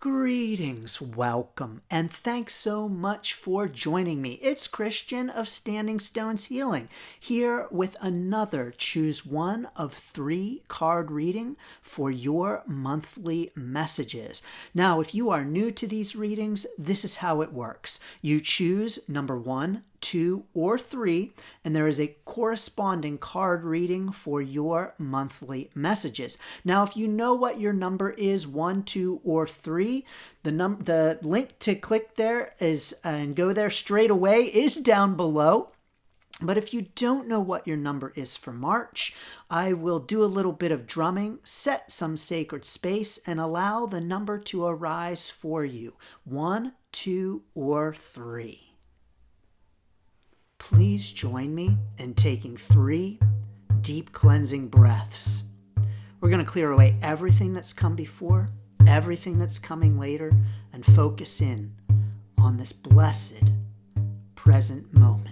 Greetings, welcome, and thanks so much for joining me. It's Christian of Standing Stones Healing, here with another choose one of 3 card reading for your monthly messages. Now, if you are new to these readings, this is how it works. You choose number 1, 2, or 3, and there is a corresponding card reading for your monthly messages. Now, if you know what your number is, 1, 2, or 3, the link to click there is and go there straight away is down below. But if you don't know what your number is for March, I will do a little bit of drumming, set some sacred space, and allow the number to arise for you. 1, 2, or 3. Please join me in taking 3 deep cleansing breaths. We're going to clear away everything that's come before, everything that's coming later, and focus in on this blessed present moment.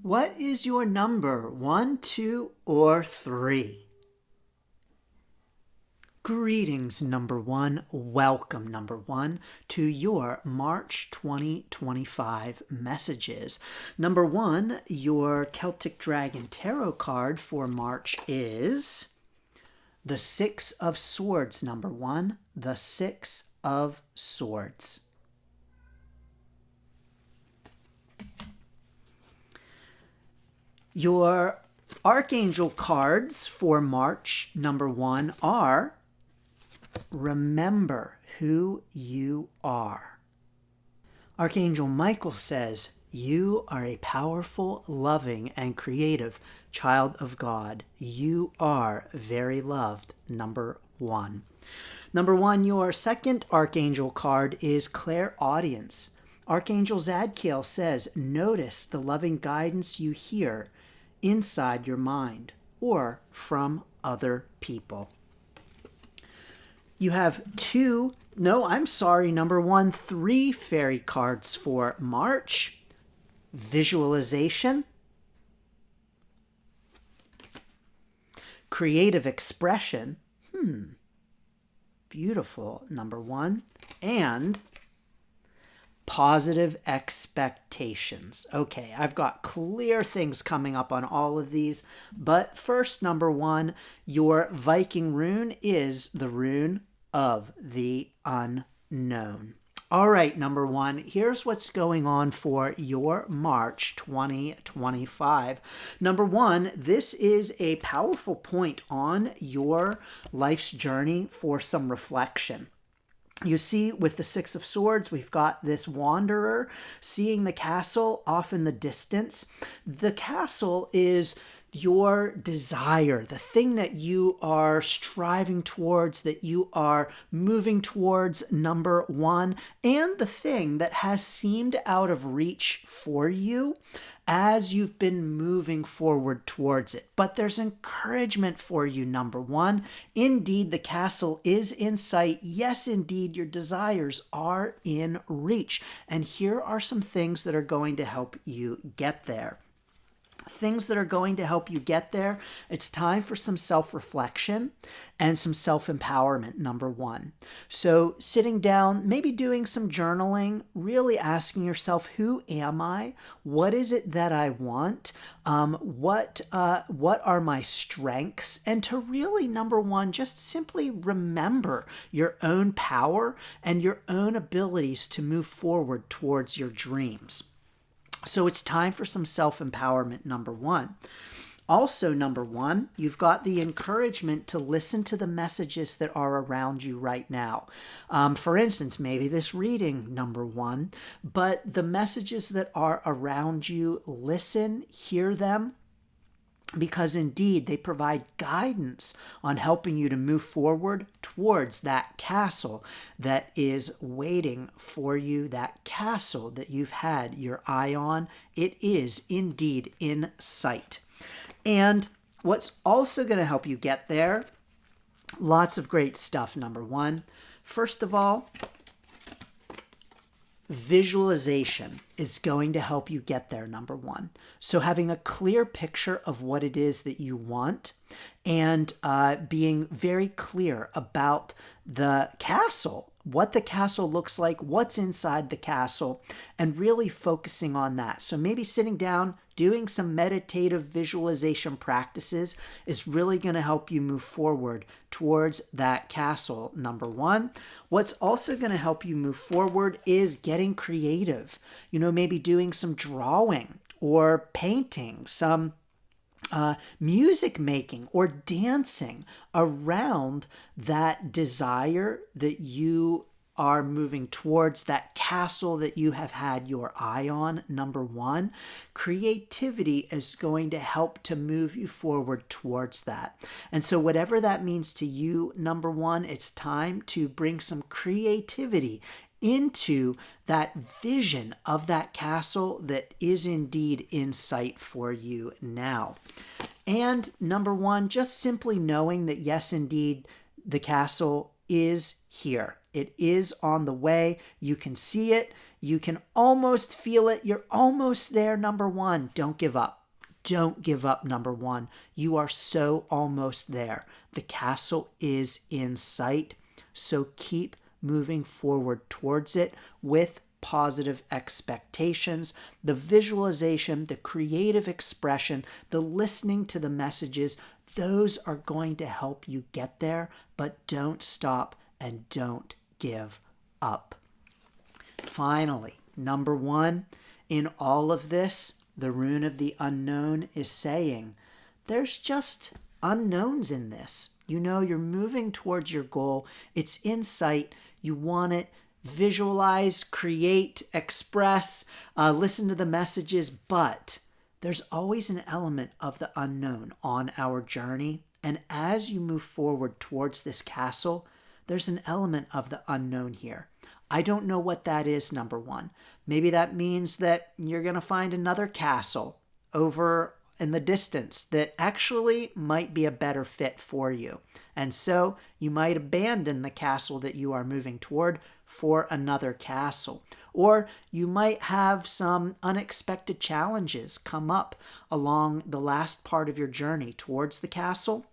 What is your number? 1, 2, or 3? Greetings, number 1. Welcome, number 1, to your March 2025 messages. Number 1, your Celtic Dragon Tarot card for March is the 6 of Swords, number 1, the 6 of Swords. Your Archangel cards for March, number 1, are Remember Who You Are. Archangel Michael says, you are a powerful, loving, and creative child of God. You are very loved, number 1. Number 1, your second Archangel card is Clairaudience. Archangel Zadkiel says, notice the loving guidance you hear inside your mind or from other people. You have 3 fairy cards for March. Visualization, creative expression, beautiful, number 1, and positive expectations. Okay, I've got clear things coming up on all of these, but first, number 1, your Viking rune is the rune of the unknown. All right, number 1, here's what's going on for your March 2025. Number 1, this is a powerful point on your life's journey for some reflection. You see, with the 6 of Swords, we've got this wanderer seeing the castle off in the distance. The castle is your desire, the thing that you are striving towards, that you are moving towards, number 1, and the thing that has seemed out of reach for you as you've been moving forward towards it. But there's encouragement for you, number 1. Indeed, the castle is in sight. Yes, indeed, your desires are in reach. And here are some things that are going to help you get there. Things that are going to help you get there. It's time for some self-reflection and some self-empowerment, number 1. So sitting down, maybe doing some journaling, really asking yourself, who am I? What is it that I want? What are my strengths? And to really, number 1, just simply remember your own power and your own abilities to move forward towards your dreams. So it's time for some self-empowerment, number 1. Also, number one, you've got the encouragement to listen to the messages that are around you right now. For instance, maybe this reading, number one, but the messages that are around you, listen, hear them, because indeed they provide guidance on helping you to move forward towards that castle that is waiting for you, that castle that you've had your eye on. It is indeed in sight. And what's also going to help you get there, lots of great stuff. Number one, first of all, visualization is going to help you get there, number one. So having a clear picture of what it is that you want and being very clear about the castle, what the castle looks like, what's inside the castle, and really focusing on that. So maybe sitting down, doing some meditative visualization practices is really going to help you move forward towards that castle, number one. What's also going to help you move forward is getting creative. Maybe doing some drawing or painting, some music making or dancing around that desire that you are moving towards, that castle that you have had your eye on, number one. Creativity is going to help to move you forward towards that. And so whatever that means to you, number one, it's time to bring some creativity into that vision of that castle that is indeed in sight for you now. And number one, just simply knowing that yes, indeed, the castle is here. It is on the way. You can see it. You can almost feel it. You're almost there, number one. Don't give up. Don't give up, number one. You are so almost there. The castle is in sight. So keep moving forward towards it with positive expectations, the visualization, the creative expression, the listening to the messages. Those are going to help you get there, but don't stop and don't give up. Finally, number one, in all of this, the rune of the unknown is saying, there's just unknowns in this. You're moving towards your goal. It's in sight. You want it. Visualize, create, express, listen to the messages, but there's always an element of the unknown on our journey. And as you move forward towards this castle, there's an element of the unknown here. I don't know what that is, number one. Maybe that means that you're going to find another castle over in the distance that actually might be a better fit for you. And so you might abandon the castle that you are moving toward for another castle. Or you might have some unexpected challenges come up along the last part of your journey towards the castle.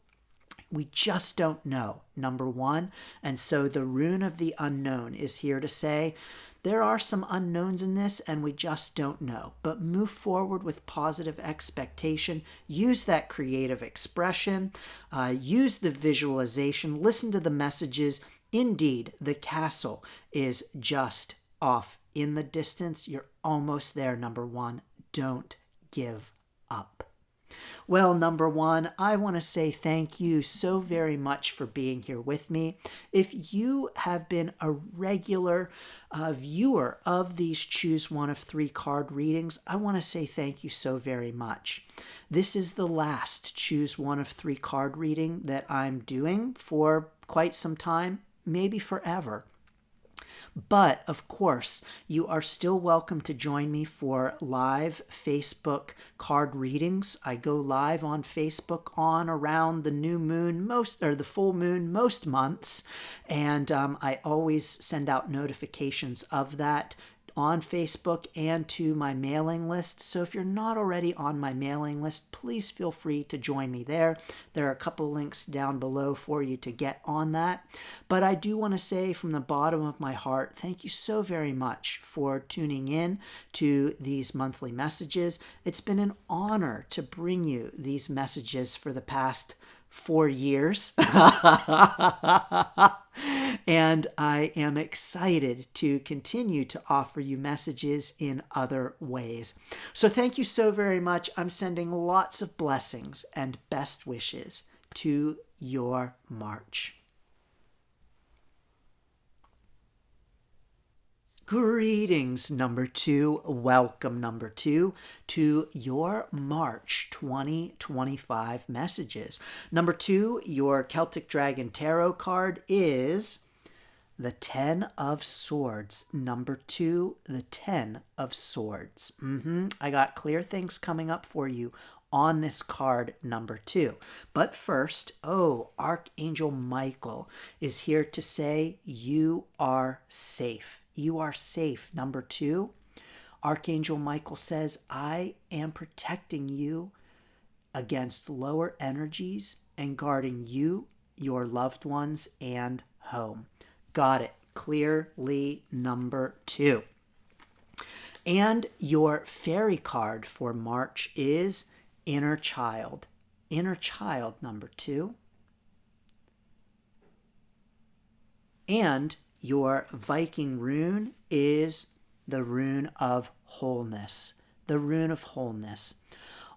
We just don't know, number one. And so the rune of the unknown is here to say, there are some unknowns in this and we just don't know. But move forward with positive expectation. Use that creative expression. Use the visualization. Listen to the messages. Indeed, the castle is just off in the distance. You're almost there, number one. Don't give up. Well, number one, I want to say thank you so very much for being here with me. If you have been a regular viewer of these Choose One of Three card readings, I want to say thank you so very much. This is the last Choose One of Three card reading that I'm doing for quite some time, maybe forever. But, of course, you are still welcome to join me for live Facebook card readings. I go live on Facebook on around the new moon, the full moon most months, and I always send out notifications of that on Facebook and to my mailing list. So if you're not already on my mailing list, please feel free to join me there. There are a couple links down below for you to get on that. But I do want to say from the bottom of my heart, thank you so very much for tuning in to these monthly messages. It's been an honor to bring you these messages for the past 4 years. And I am excited to continue to offer you messages in other ways. So thank you so very much. I'm sending lots of blessings and best wishes to your March. Greetings, number 2. Welcome, number 2, to your March 2025 messages. Number 2, your Celtic Dragon Tarot card is the 10 of Swords. Number 2, the 10 of Swords. I got clear things coming up for you on this card, number 2. But first, Archangel Michael is here to say you are safe. You are safe. Number 2, Archangel Michael says, I am protecting you against lower energies and guarding you, your loved ones, and home. Got it. Clearly, number 2. And your fairy card for March is Inner Child. Inner Child, number 2. And your Viking rune is the Rune of Wholeness. The Rune of Wholeness.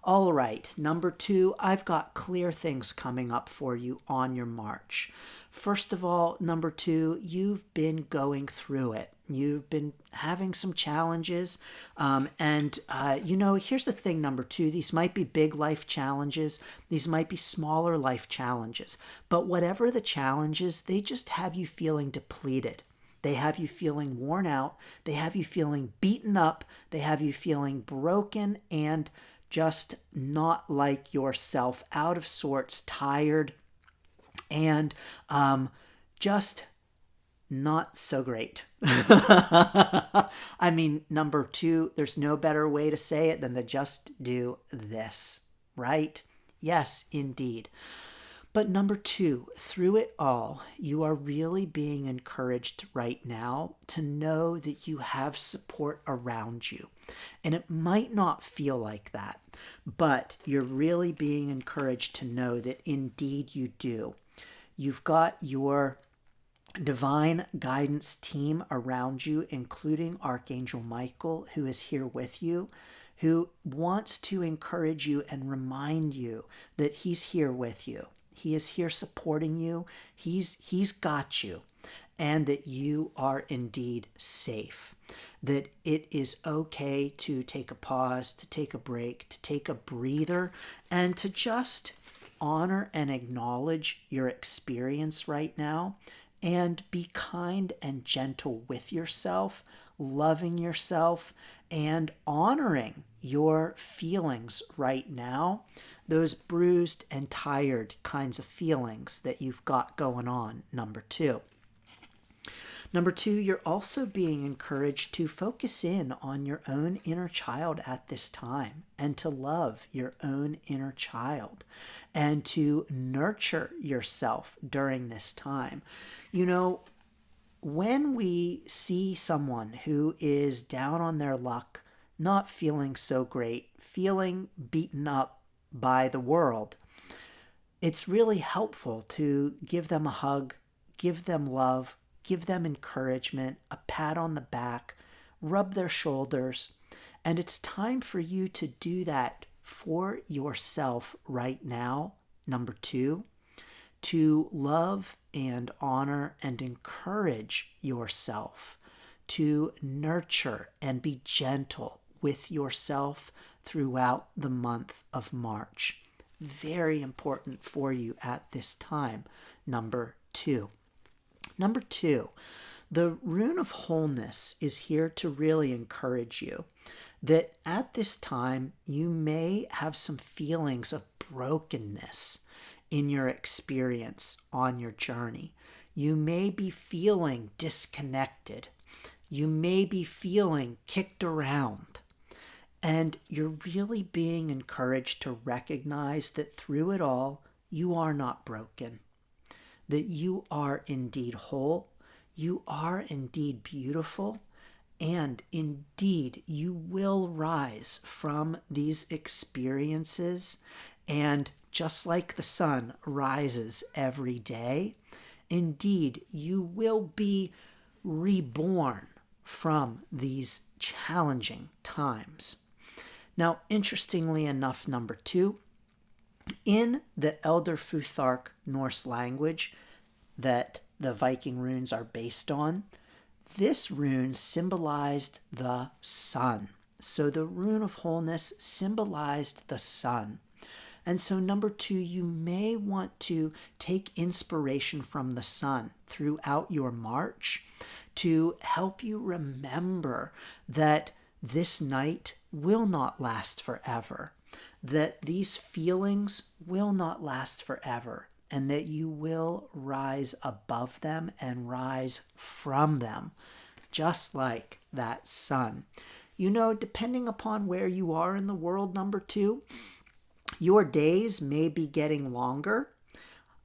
All right, number 2, I've got clear things coming up for you on your March. First of all, number 2, you've been going through it. You've been having some challenges. Here's the thing, number 2, these might be big life challenges. These might be smaller life challenges. But whatever the challenges, they just have you feeling depleted. They have you feeling worn out. They have you feeling beaten up. They have you feeling broken and just not like yourself, out of sorts, tired, and just not so great. I mean, number 2, there's no better way to say it than to just do this, right? Yes, indeed. But number 2, through it all, you are really being encouraged right now to know that you have support around you. And it might not feel like that, but you're really being encouraged to know that indeed you do. You've got your divine guidance team around you, including Archangel Michael, who is here with you, who wants to encourage you and remind you that he's here with you. He is here supporting you. He's got you. And that you are indeed safe. That it is okay to take a pause, to take a break, to take a breather, and to just honor and acknowledge your experience right now and be kind and gentle with yourself, loving yourself, and honoring your feelings right now, those bruised and tired kinds of feelings that you've got going on, number 2. Number 2, you're also being encouraged to focus in on your own inner child at this time and to love your own inner child and to nurture yourself during this time. You know, when we see someone who is down on their luck, not feeling so great, feeling beaten up by the world, it's really helpful to give them a hug, give them love, give them encouragement, a pat on the back, rub their shoulders. And it's time for you to do that for yourself right now, number 2, to love and honor and encourage yourself, to nurture and be gentle with yourself throughout the month of March. Very important for you at this time, number 2. Number 2, the Rune of Wholeness is here to really encourage you that at this time you may have some feelings of brokenness in your experience on your journey. You may be feeling disconnected. You may be feeling kicked around. And you're really being encouraged to recognize that through it all, you are not broken. That you are indeed whole, you are indeed beautiful, and indeed you will rise from these experiences. And just like the sun rises every day, Indeed, you will be reborn from these challenging times. Now, interestingly enough, number 2, in the Elder Futhark Norse language that the Viking runes are based on, this rune symbolized the sun. So the rune of wholeness symbolized the sun. And so number 2, you may want to take inspiration from the sun throughout your march to help you remember that this night will not last forever, that these feelings will not last forever, and that you will rise above them and rise from them, just like that sun. You know, depending upon where you are in the world, number 2, your days may be getting longer,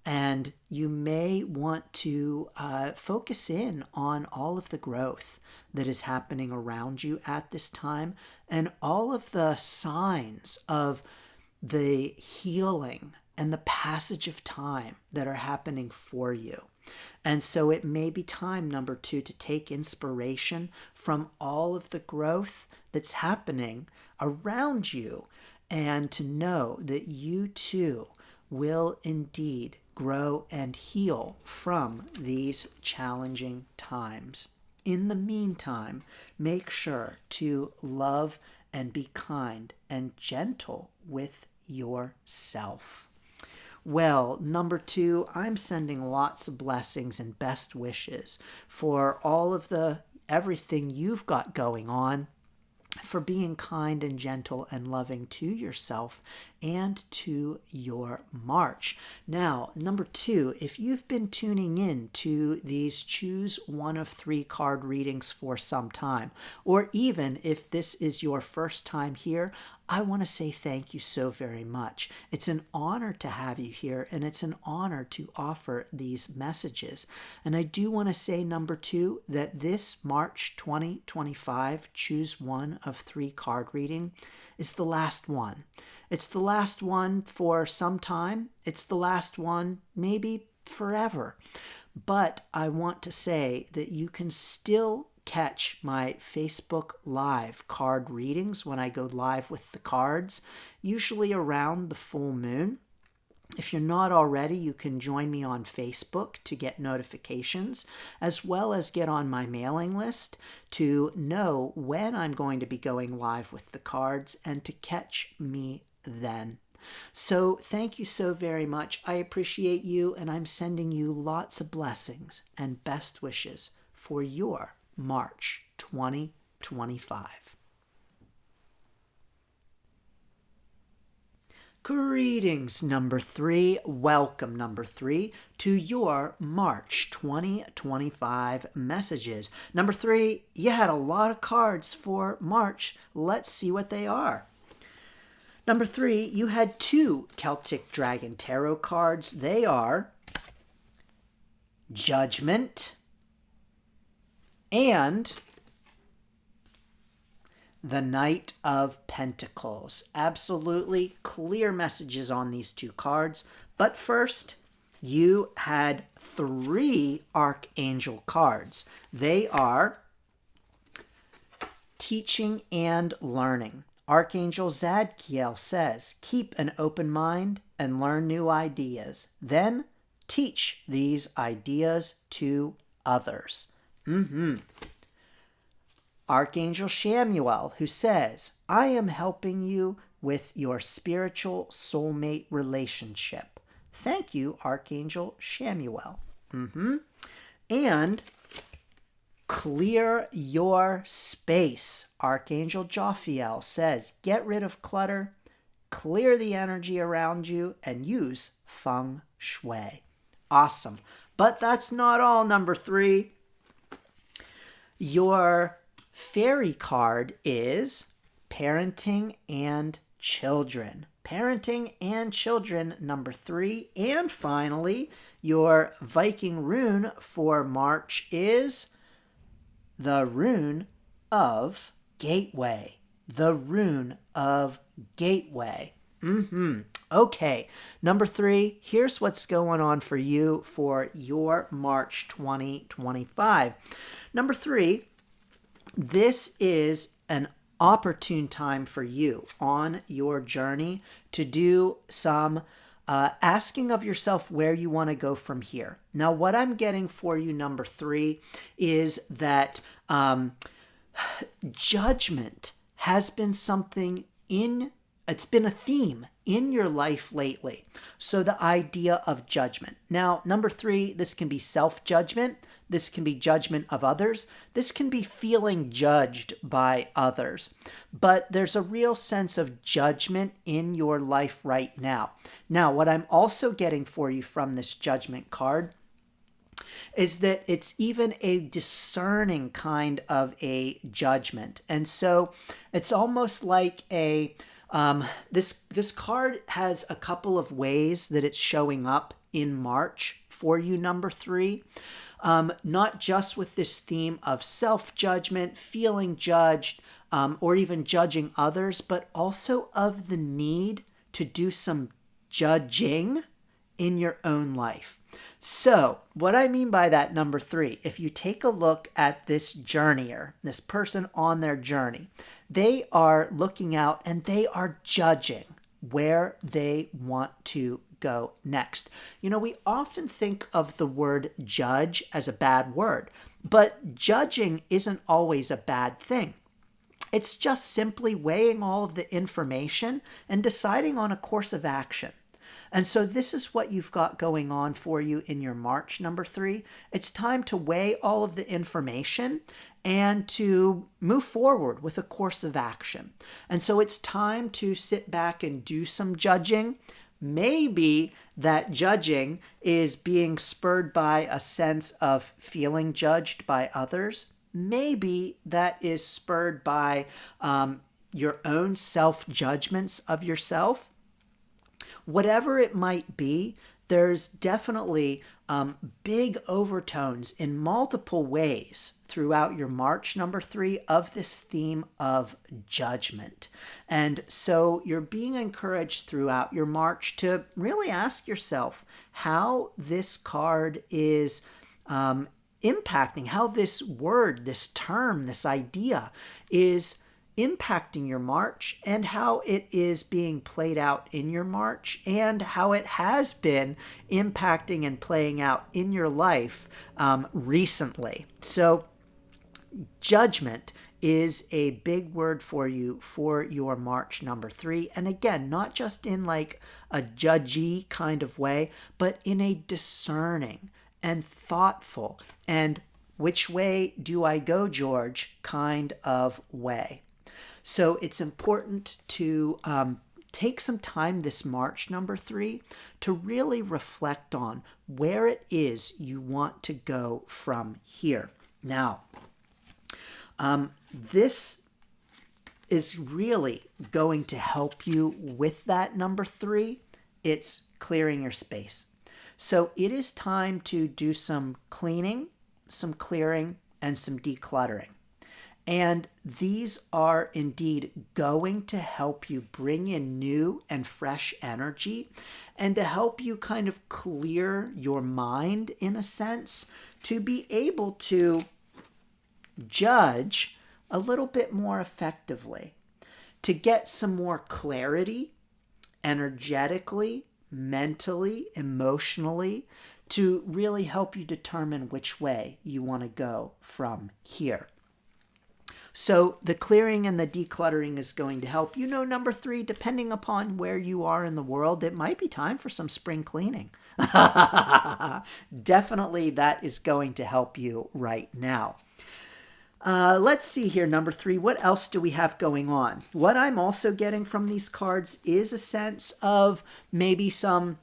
and you may want to focus in on all of the growth that is happening around you at this time and all of the signs of the healing and the passage of time that are happening for you. And so it may be time, number 2, to take inspiration from all of the growth that's happening around you and to know that you too will indeed grow and heal from these challenging times. In the meantime, make sure to love and be kind and gentle with yourself. Well, number 2, I'm sending lots of blessings and best wishes for all of everything you've got going on, for being kind and gentle and loving to yourself and to your march. Now, number 2, if you've been tuning in to these choose one of 3 card readings for some time, or even if this is your first time here, I want to say thank you so very much. It's an honor to have you here, and it's an honor to offer these messages. And I do want to say, number 2, that this March 2025 choose one of 3 card reading is the last one. It's the last one for some time. It's the last one maybe forever. But I want to say that you can still catch my Facebook Live card readings when I go live with the cards, usually around the full moon. If you're not already, you can join me on Facebook to get notifications, as well as get on my mailing list to know when I'm going to be going live with the cards and to catch me then. So thank you so very much. I appreciate you, and I'm sending you lots of blessings and best wishes for your March 2025. Greetings, number 3. Welcome, number 3, to your March 2025 messages. Number 3, you had a lot of cards for March. Let's see what they are. Number 3, you had 2 Celtic Dragon Tarot cards. They are Judgment and the Knight of Pentacles. Absolutely clear messages on these 2 cards. But first, you had 3 Archangel cards. They are Teaching and Learning. Archangel Zadkiel says, keep an open mind and learn new ideas. Then teach these ideas to others. Archangel Shamuel, who says, I am helping you with your spiritual soulmate relationship. Thank you, Archangel Shamuel. And clear your space. Archangel Jophiel says, get rid of clutter, clear the energy around you, and use feng shui. Awesome. But that's not all, number 3. Your fairy card is Parenting and Children. Parenting and Children, number 3. And finally, your Viking rune for March is the Rune of Gateway. The Rune of Gateway. Okay, number 3, here's what's going on for you for your March 2025. Number 3, this is an opportune time for you on your journey to do some asking of yourself where you want to go from here. Now, what I'm getting for you, number 3, is that judgment has been something it's been a theme in your life lately. So the idea of judgment. Now, number 3, this can be self-judgment. This can be judgment of others. This can be feeling judged by others. But there's a real sense of judgment in your life right now. Now, what I'm also getting for you from this judgment card is that it's even a discerning kind of a judgment. And so it's almost like this card has a couple of ways that it's showing up in March for you, number 3. Not just with this theme of self-judgment, feeling judged, or even judging others, but also of the need to do some judging in your own life. So what I mean by that, number 3, if you take a look at this journeyer, this person on their journey, they are looking out and they are judging where they want to go next. You know, we often think of the word judge as a bad word, but judging isn't always a bad thing. It's just simply weighing all of the information and deciding on a course of action. And so this is what you've got going on for you in your March, number 3. It's time to weigh all of the information and to move forward with a course of action. And so it's time to sit back and do some judging. Maybe that judging is being spurred by a sense of feeling judged by others. Maybe that is spurred by your own self-judgments of yourself. Whatever it might be, there's definitely big overtones in multiple ways throughout your March, number 3, of this theme of judgment. And so you're being encouraged throughout your March to really ask yourself how this card is impacting, how this word, this term, this idea is impacting your March, and how it is being played out in your March, and how it has been impacting and playing out in your life recently. So judgment is a big word for you for your March, number 3. And again, not just in like a judgy kind of way, but in a discerning and thoughtful and which way do I go, George, kind of way. So it's important to take some time this March, number 3, to really reflect on where it is you want to go from here. Now, this is really going to help you with that, number 3. It's clearing your space. So it is time to do some cleaning, some clearing, and some decluttering. And these are indeed going to help you bring in new and fresh energy and to help you kind of clear your mind in a sense to be able to judge a little bit more effectively, to get some more clarity energetically, mentally, emotionally, to really help you determine which way you want to go from here. So the clearing and the decluttering is going to help. You know, number 3, depending upon where you are in the world, it might be time for some spring cleaning. Definitely that is going to help you right now. Let's see here, number 3. What else do we have going on? What I'm also getting from these cards is a sense of maybe some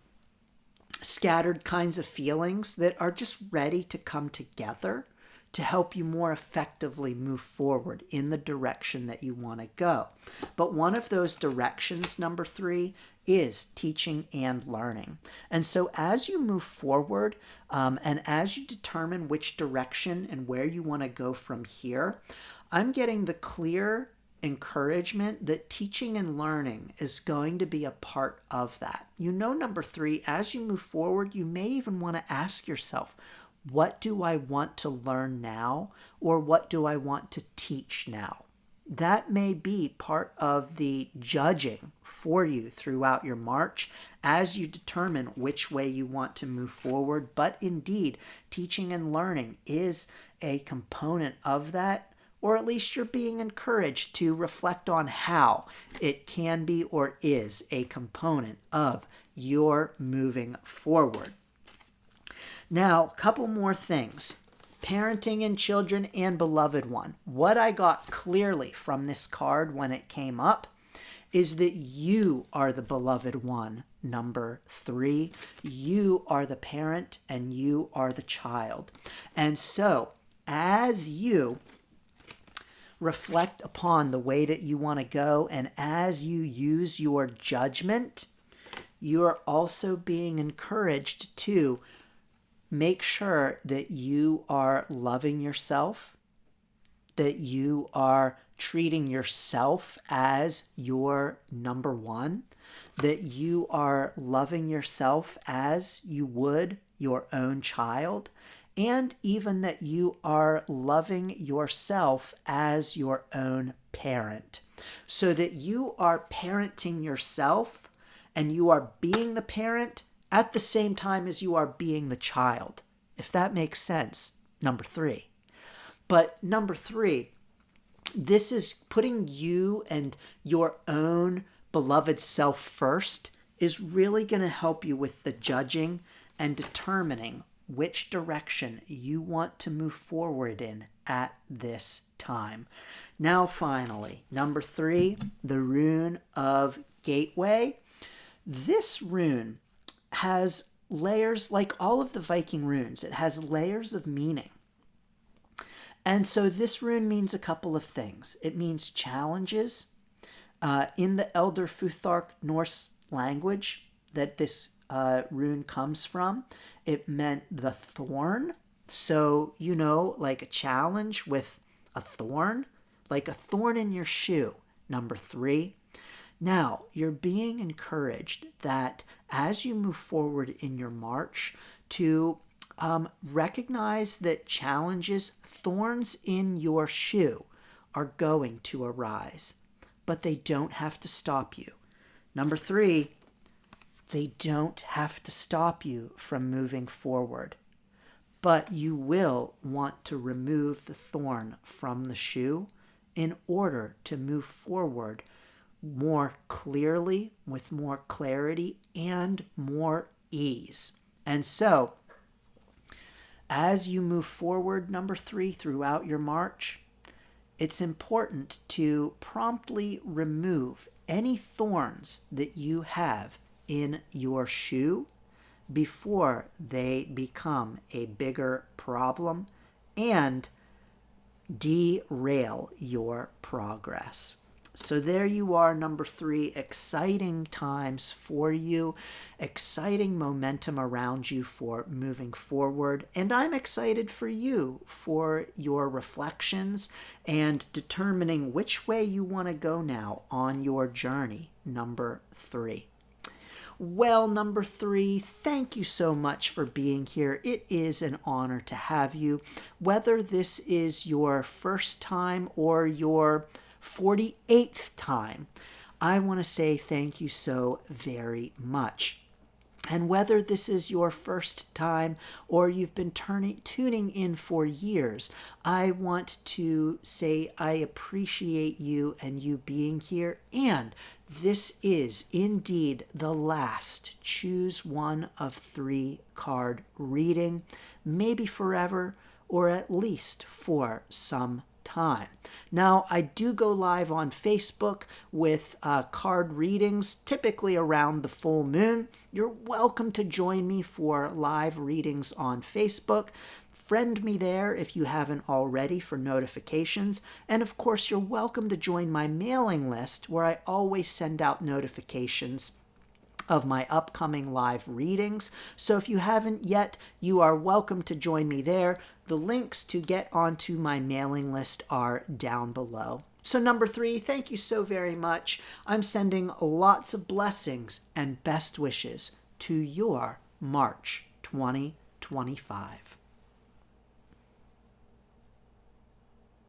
scattered kinds of feelings that are just ready to come together to help you more effectively move forward in the direction that you want to go. But one of those directions, number 3, is teaching and learning. And so as you move forward and as you determine which direction and where you want to go from here, I'm getting the clear encouragement that teaching and learning is going to be a part of that. Number 3, as you move forward, you may even want to ask yourself, what do I want to learn now? Or what do I want to teach now? That may be part of the judging for you throughout your march as you determine which way you want to move forward. But indeed, teaching and learning is a component of that, or at least you're being encouraged to reflect on how it can be or is a component of your moving forward. Now, a couple more things. Parenting and children and beloved one. What I got clearly from this card when it came up is that you are the beloved one, number 3. You are the parent and you are the child. And so, as you reflect upon the way that you want to go and as you use your judgment, you are also being encouraged to make sure that you are loving yourself, that you are treating yourself as your number 1, that you are loving yourself as you would your own child, and even that you are loving yourself as your own parent, so that you are parenting yourself and you are being the parent at the same time as you are being the child, if that makes sense, number 3. But number 3, this is putting you and your own beloved self first is really going to help you with the judging and determining which direction you want to move forward in at this time. Now, finally, number 3, the rune of Gateway. This rune has layers like all of the Viking runes. It has layers of meaning. And so this rune means a couple of things. It means challenges. In the Elder Futhark Norse language that this rune comes from, it meant the thorn. So, like a challenge with a thorn, like a thorn in your shoe, number 3. Now, you're being encouraged that as you move forward in your march to recognize that challenges, thorns in your shoe are going to arise, but they don't have to stop you. Number 3, they don't have to stop you from moving forward, but you will want to remove the thorn from the shoe in order to move forward more clearly, with more clarity and more ease. And so, as you move forward, number 3, throughout your march, it's important to promptly remove any thorns that you have in your shoe before they become a bigger problem and derail your progress. So there you are, number 3, exciting times for you, exciting momentum around you for moving forward. And I'm excited for you for your reflections and determining which way you want to go now on your journey, number 3. Well, number 3, thank you so much for being here. It is an honor to have you. Whether this is your first time or your 48th time, I want to say thank you so very much. And whether this is your first time or you've been tuning in for years, I want to say I appreciate you and you being here. And this is indeed the last Choose One of 3 card reading, maybe forever or at least for some time. Now, I do go live on Facebook with card readings, typically around the full moon. You're welcome to join me for live readings on Facebook. Friend me there if you haven't already for notifications. And of course, you're welcome to join my mailing list where I always send out notifications of my upcoming live readings. So if you haven't yet, you are welcome to join me there. The links to get onto my mailing list are down below. So number 3, thank you so very much. I'm sending lots of blessings and best wishes to your March 2025.